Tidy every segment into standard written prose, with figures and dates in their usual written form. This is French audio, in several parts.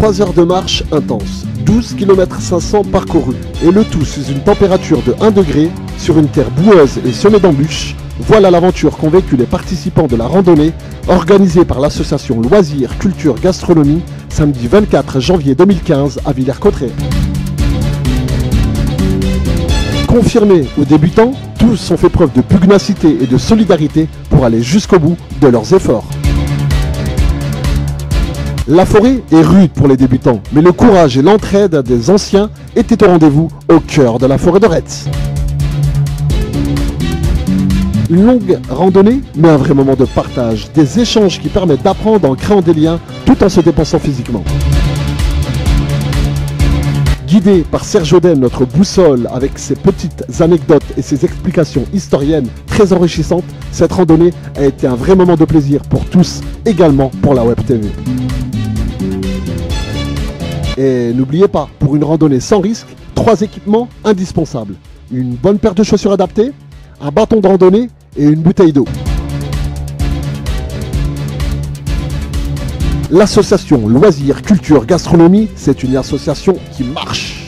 3 heures de marche intense, 12 km 500 parcourus, et le tout sous une température de 1 degré, sur une terre boueuse et semée d'embûches. Voilà l'aventure qu'ont vécu les participants de la randonnée, organisée par l'association Loisirs, Culture, Gastronomie, samedi 24 janvier 2015 à Villers-Cotterêts. Confirmés aux débutants, tous ont fait preuve de pugnacité et de solidarité pour aller jusqu'au bout de leurs efforts. La forêt est rude pour les débutants, mais le courage et l'entraide des anciens étaient au rendez-vous au cœur de la forêt de Retz. Une longue randonnée, mais un vrai moment de partage, des échanges qui permettent d'apprendre en créant des liens tout en se dépensant physiquement. Guidé par Serge Oden, notre boussole, avec ses petites anecdotes et ses explications historiennes très enrichissantes, cette randonnée a été un vrai moment de plaisir pour tous, également pour la Web TV. Et n'oubliez pas, pour une randonnée sans risque, 3 équipements indispensables. Une bonne paire de chaussures adaptées, un bâton de randonnée et une bouteille d'eau. L'association Loisirs, Culture, Gastronomie, c'est une association qui marche.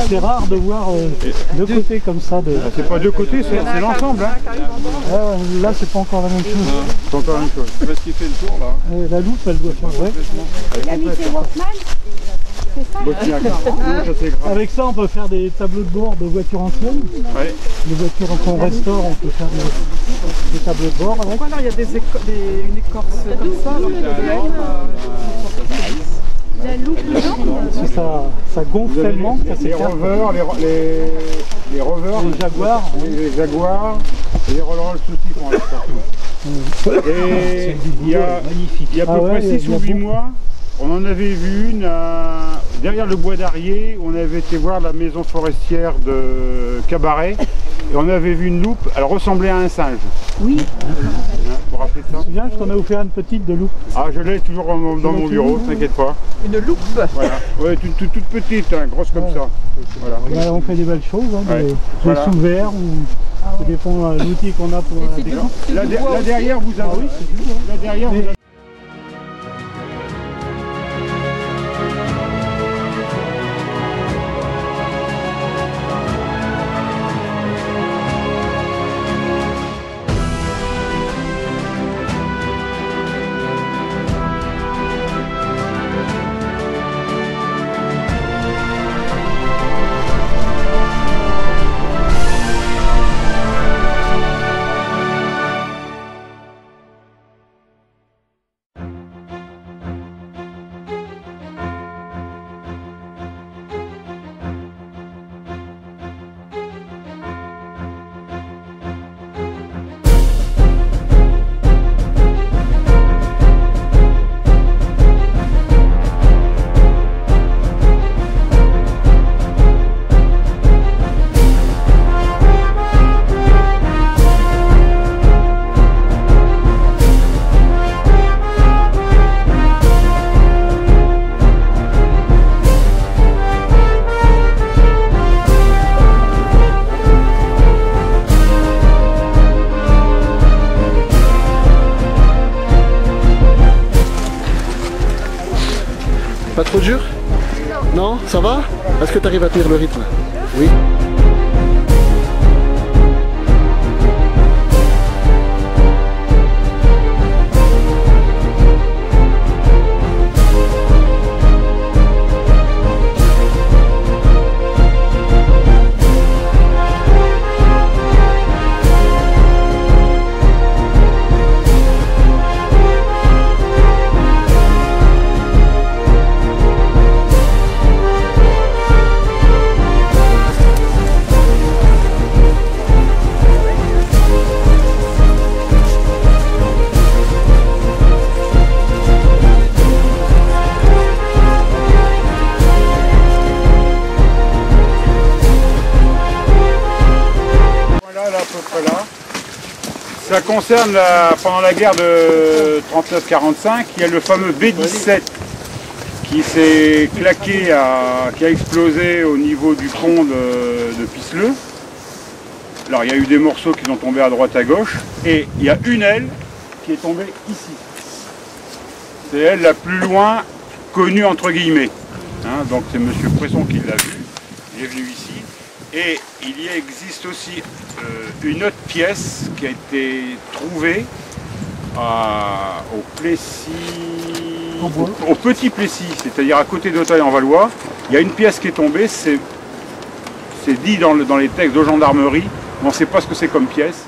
C'est rare de voir deux côtés comme ça. C'est pas deux côtés, c'est l'ensemble. Hein. Là, c'est pas encore la même chose. C'est encore la même chose. C'est parce qu'il fait le tour là. La loupe, elle doit faire. Ouais. Il a mis ses Walkman. C'est ça. Avec ça, on peut faire des tableaux de bord de voitures anciennes. Ouais. Les voitures qu'on restaure, on peut faire des tableaux de bord avec. Pourquoi là, il y a une écorce comme ça alors qu'il doit être La loupe dedans. Ça gonfle tellement que ça les s'écarte. rovers, les rovers, Les jaguars. les jaguars et les Rolls-Royce aussi qu'on a ça. Et il y a à peu près 6 ou 8 mois, on en avait vu une derrière le bois d'Arié, on avait été voir la maison forestière de Cabaret et on avait vu une loupe, elle ressemblait à un singe. Oui. Vous vous rappelez ça? Bien, je t'en ai offert une petite de loupe. Ah, je l'ai toujours dans mon bureau, t'inquiète pas. une loupe. Voilà, ouais, toute petite, hein, grosse comme ça. Voilà. Là, on fait des belles choses, hein, Ouais. des Voilà. sous-verts, ça dépend de l'outil qu'on a pour la découpe. Là derrière, vous avez. Là derrière, vous avez. Pas trop dur? Non, ça va? Est-ce que tu arrives à tenir le rythme? Oui. là, à peu près là. Ça concerne pendant la guerre de 39-45, il y a le fameux B-17 qui s'est claqué, qui a explosé au niveau du pont de Pisseleu. Alors il y a eu des morceaux qui sont tombés à droite à gauche, et il y a une aile qui est tombée ici. C'est elle la plus loin connue entre guillemets. Hein, donc c'est M. Presson qui l'a vu, il est venu ici. Et il y existe aussi une autre pièce qui a été trouvée au Plessis, au Petit Plessis, c'est-à-dire à côté d'Auteuil-en-Valois. Il y a une pièce qui est tombée, c'est dit dans les textes de gendarmerie, mais on ne sait pas ce que c'est comme pièce.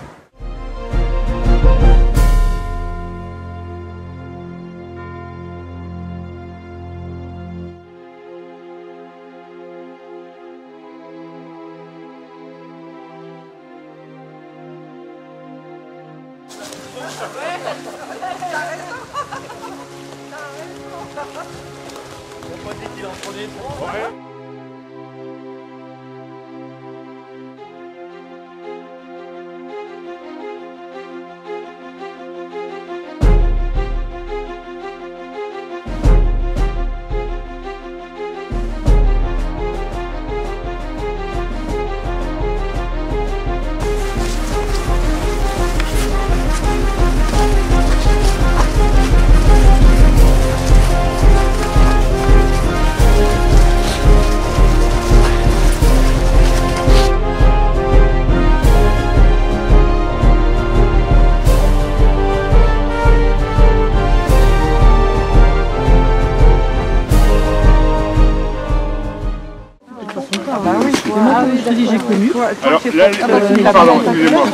J'ai connu. Alors là, pardon, excusez-moi.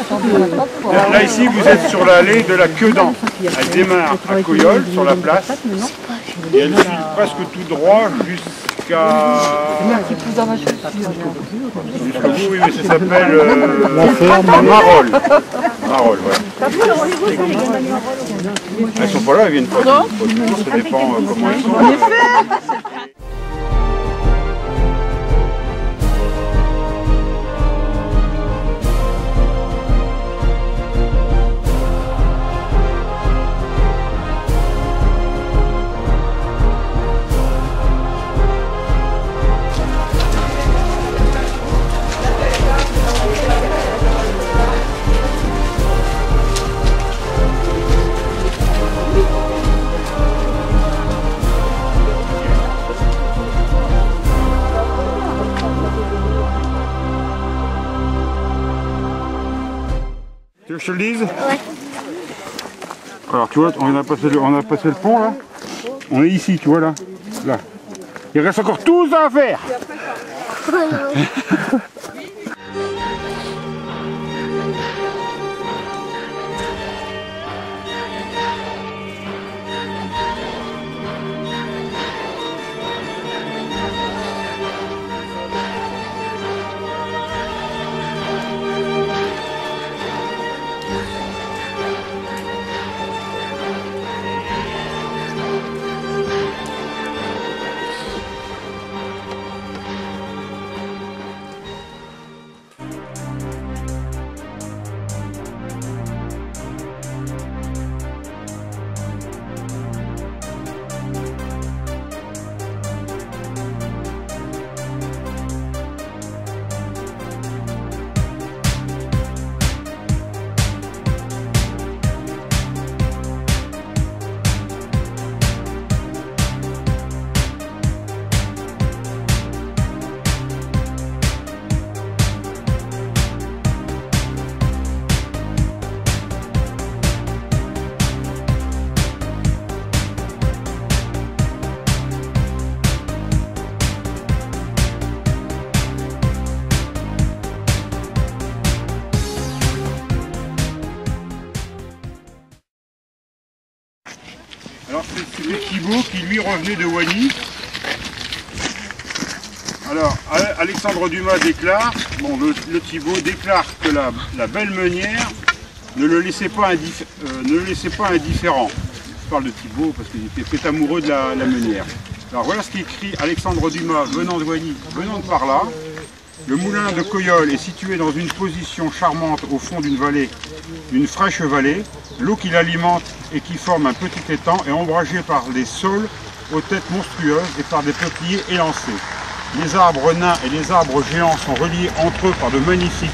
Là ici, vous êtes sur l'allée de la Queue-d'An. Elle démarre à Coyolles, sur la place, et elle suit presque tout droit jusqu'à... Jusqu'au bout, oui, mais ça s'appelle Marolles. Marolles, voilà. Elles sont pas là, elles viennent pas. Ça dépend comment elles sont. Tu veux que je te le dise? Ouais. Alors tu vois, on a passé le pont là. On est ici, tu vois là. Là. Il reste encore tout ça à faire. Alors c'était Thibaut qui lui revenait de Wany. Alors Alexandre Dumas déclare, bon le Thibaut déclare que la belle meunière ne le laissait pas indifférent. Je parle de Thibaut parce qu'il était très amoureux de la meunière. Alors voilà ce qu'écrit Alexandre Dumas venant de Wany, venant de par là. Le moulin de Coyolles est situé dans une position charmante au fond d'une vallée, d'une fraîche vallée. L'eau qui l'alimente et qui forme un petit étang est ombragée par des saules aux têtes monstrueuses et par des peupliers élancés. Les arbres nains et les arbres géants sont reliés entre eux par de magnifiques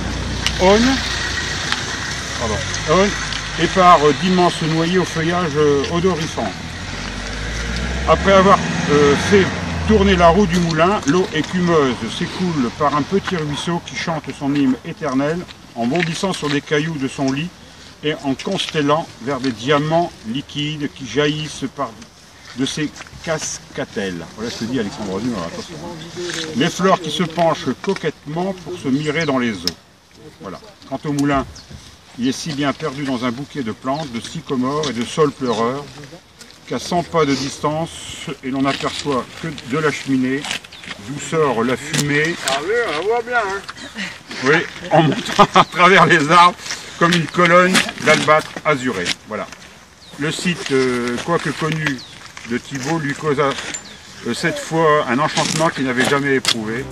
aunes et par d'immenses noyers au feuillage odorifant. Après avoir fait tourner la roue du moulin, l'eau écumeuse s'écoule par un petit ruisseau qui chante son hymne éternel en bondissant sur les cailloux de son lit et en constellant vers des diamants liquides qui jaillissent de ses cascatelles. Voilà ce que dit Alexandre Dumas, attention. Les fleurs qui se penchent coquettement pour se mirer dans les eaux. Voilà. Quant au moulin, il est si bien perdu dans un bouquet de plantes, de sycomores et de saules pleureurs, qu'à 100 pas de distance, et l'on n'aperçoit que de la cheminée, d'où sort la fumée. Ah oui, on la voit bien, hein. Oui, en montant à travers les arbres, comme une colonne d'albâtre azuré. Voilà. Le site, quoique connu de Thibault, lui causa cette fois un enchantement qu'il n'avait jamais éprouvé.